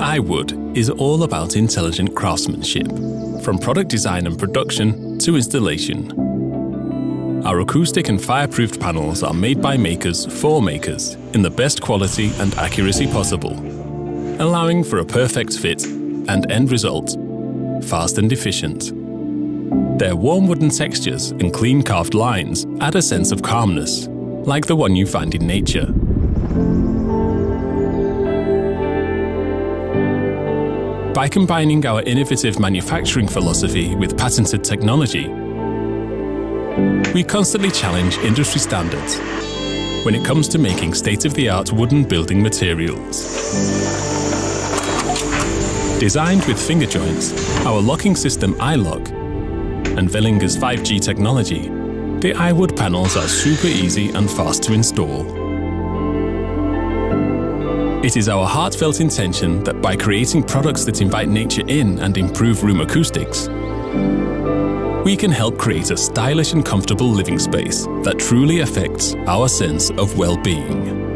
iWood is all about intelligent craftsmanship, from product design and production to installation. Our acoustic and fireproofed panels are made by makers for makers in the best quality and accuracy possible, allowing for a perfect fit and end result, fast and efficient. Their warm wooden textures and clean carved lines add a sense of calmness, like the one you find in nature. By combining our innovative manufacturing philosophy with patented technology, we constantly challenge industry standards when it comes to making state-of-the-art wooden building materials. Designed with finger joints, our locking system iLock, and Välinge's 5G technology, the iWood panels are super easy and fast to install. It is our heartfelt intention that by creating products that invite nature in and improve room acoustics, we can help create a stylish and comfortable living space that truly affects our sense of well-being.